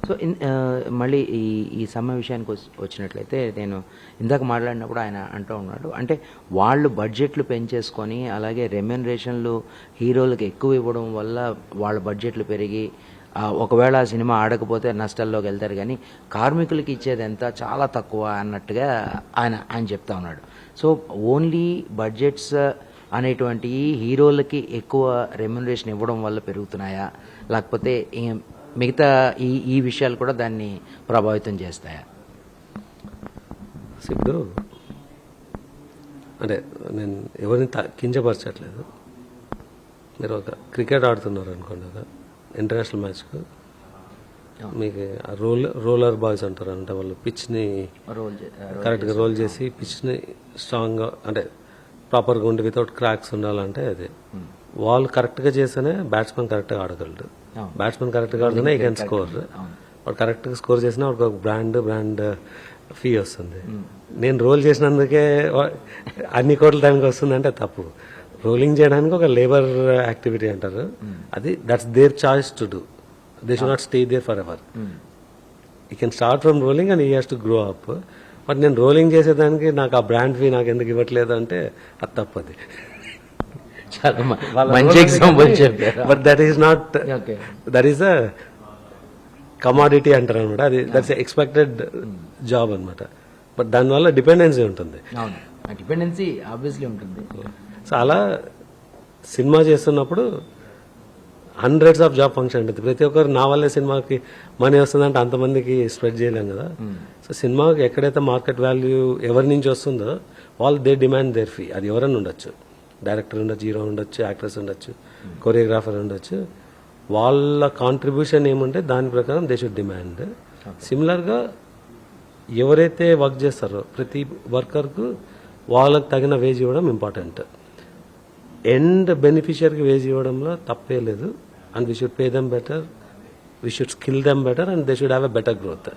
So మళ్ళీ ఈ ఈ సమ్మె విషయానికి వచ్చినట్లయితే నేను ఇందాక మాట్లాడినప్పుడు ఆయన అంటూ ఉన్నాడు, అంటే వాళ్ళు బడ్జెట్లు పెంచేసుకొని అలాగే రెమ్యునరేషన్లు హీరోలకు ఎక్కువ ఇవ్వడం వల్ల వాళ్ళ బడ్జెట్లు పెరిగి ఒకవేళ ఆ సినిమా ఆడకపోతే నష్టాల్లోకి వెళ్తారు, కానీ కార్మికులకి ఇచ్చేది ఎంత చాలా తక్కువ అన్నట్టుగా ఆయన చెప్తా ఉన్నాడు. సో ఓన్లీ బడ్జెట్స్ అనేటువంటి హీరోలకి ఎక్కువ రెమ్యునరేషన్ ఇవ్వడం వల్ల పెరుగుతున్నాయా, లేకపోతే మిగతా ఈ విషయాలు కూడా దాన్ని ప్రభావితం చేస్తాయా? ఇప్పుడు అంటే నేను ఎవరిని కించపరచట్లేదు. మీరు ఒక క్రికెట్ ఆడుతున్నారు అనుకోండి, ఒక ఇంటర్నేషనల్ మ్యాచ్కు మీకు రోలర్ బాయ్స్ అంటారు, అంటే వాళ్ళు పిచ్ని కరెక్ట్గా రోల్ చేసి పిచ్ని స్ట్రాంగ్గా అంటే ప్రాపర్గా ఉండి వితౌట్ క్రాక్స్ ఉండాలంటే అది వాళ్ళు కరెక్ట్గా చేస్తేనే బ్యాట్స్మెన్ కరెక్ట్గా ఆడగలడు. బ్యాట్స్మెన్ కరెక్ట్గా ఆడితేనే ఈ కెన్ స్కోర్. వాడు కరెక్ట్గా స్కోర్ చేసినా వాడికి ఒక బ్రాండ్ ఫీ వస్తుంది. నేను రోల్ చేసినందుకే అన్ని కోట్ల టైంకి వస్తుందంటే తప్పు. రోలింగ్ చేయడానికి ఒక లేబర్ యాక్టివిటీ అంటారు, అది that's their choice to do. They should not stay there forever. You can start from rolling and you has to grow up. But నేను రోలింగ్ చేసేదానికి నాకు ఆ బ్రాండ్ ఫీ నాకు ఎందుకు ఇవ్వట్లేదు అంటే అది తప్పది. చాలా మంచి ఎగ్జాంపుల్ చెప్పారు. But that is not, that is a commodity అంటారు అనమాట. అది దట్స్ ఎక్స్పెక్టెడ్ జాబ్ అనమాట. బట్ దానివల్ల డిపెండెన్సీ ఉంటుంది. డిపెండెన్సీ ఆబ్వియస్లీ ఉంటుంది. సో అలా సినిమా చేస్తున్నప్పుడు హండ్రెడ్స్ ఆఫ్ జాబ్ ఫంక్షన్ ఉంటుంది. ప్రతి ఒక్కరు నా వల్లే సినిమాకి మనీ వస్తుందంటే అంతమందికి స్ప్రెడ్ చేయలేం కదా. సో సినిమాకి ఎక్కడైతే మార్కెట్ వాల్యూ ఎవరి నుంచి వస్తుందో వాళ్ళు దే డిమాండ్ దేర్ ఫీ. అది ఎవరైనా ఉండొచ్చు, డైరెక్టర్ ఉండొచ్చు, హీరో ఉండొచ్చు, యాక్ట్రెస్ ఉండొచ్చు, కొరియోగ్రాఫర్ ఉండొచ్చు. వాళ్ళ కాంట్రిబ్యూషన్ ఏముంటే దాని ప్రకారం దే షుడ్ డిమాండ్. సిమిలర్గా ఎవరైతే వర్క్ చేస్తారో ప్రతి వర్కర్కు వాళ్ళకి తగిన వేజ్ ఇవ్వడం ఇంపార్టెంట్. ఎండ్ బెనిఫిషియర్కి వేజ్ ఇవ్వడంలో తప్పే లేదు. And we should pay them better, we should skill them better, and they should have a better growth.